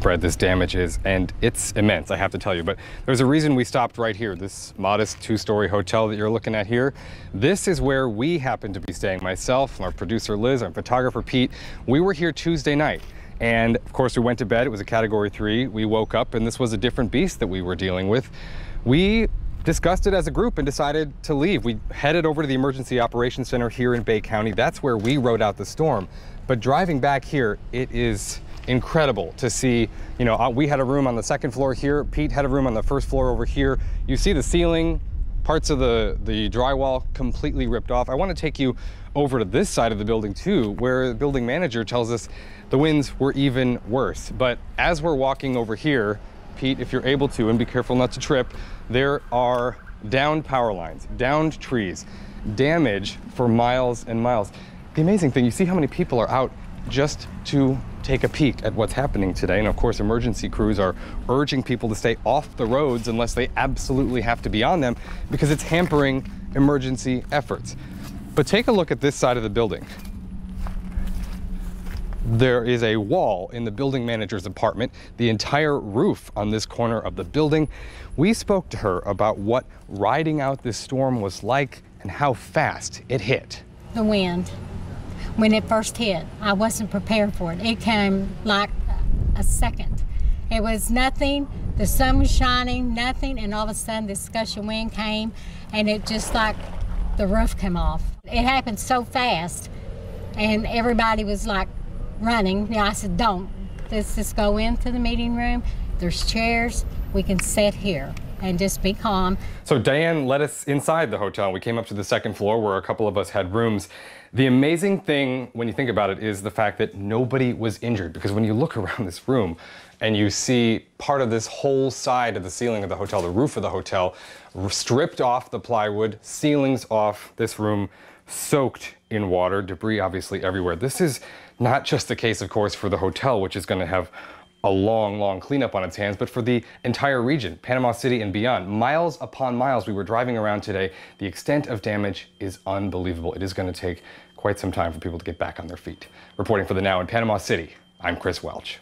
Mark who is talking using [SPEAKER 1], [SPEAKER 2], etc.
[SPEAKER 1] widespread this damage is, and it's immense, I have to tell you. But there's a reason we stopped right here, this modest 2-story hotel that you're looking at here. This is where we happen to be staying. Myself, our producer Liz, our photographer Pete, we were here Tuesday night. And of course we went to bed, it was a category 3. We woke up and this was a different beast that we were dealing with. We discussed it as a group and decided to leave. We headed over to the Emergency Operations Center here in Bay County. That's where we rode out the storm. But driving back here, it is incredible to see, you know, we had a room on the 2nd floor here. Pete had a room on the 1st floor over here. You see the ceiling, parts of the drywall completely ripped off. I want to take you over to this side of the building too, where the building manager tells us the winds were even worse. But as we're walking over here, Pete, if you're able to, and be careful not to trip, there are downed power lines, downed trees, damage for miles and miles. The amazing thing, you see how many people are out just to take a peek at what's happening today. And of course, emergency crews are urging people to stay off the roads unless they absolutely have to be on them, because it's hampering emergency efforts. But take a look at this side of the building. There is a wall in the building manager's apartment, the entire roof on this corner of the building. We spoke to her about what riding out this storm was like and how fast it hit.
[SPEAKER 2] The wind, when it first hit, I wasn't prepared for it. It came like a second. It was nothing, the sun was shining, nothing, and all of a sudden this gush of wind came and it just like the roof came off. It happened so fast and everybody was like running. You know, I said, don't, let's just go into the meeting room. There's chairs, we can sit here and just be calm.
[SPEAKER 1] So Diane led us inside the hotel. We came up to the 2nd floor where a couple of us had rooms. The amazing thing, when you think about it, is the fact that nobody was injured, because when you look around this room and you see part of this whole side of the ceiling of the hotel, the roof of the hotel, stripped off the plywood, ceilings off, this room soaked in water, debris obviously everywhere. This is not just the case, of course, for the hotel, which is going to have a long, long cleanup on its hands, but for the entire region, Panama City and beyond. Miles upon miles we were driving around today. The extent of damage is unbelievable. It is going to take quite some time for people to get back on their feet. Reporting for The Now in Panama City, I'm Chris Welch.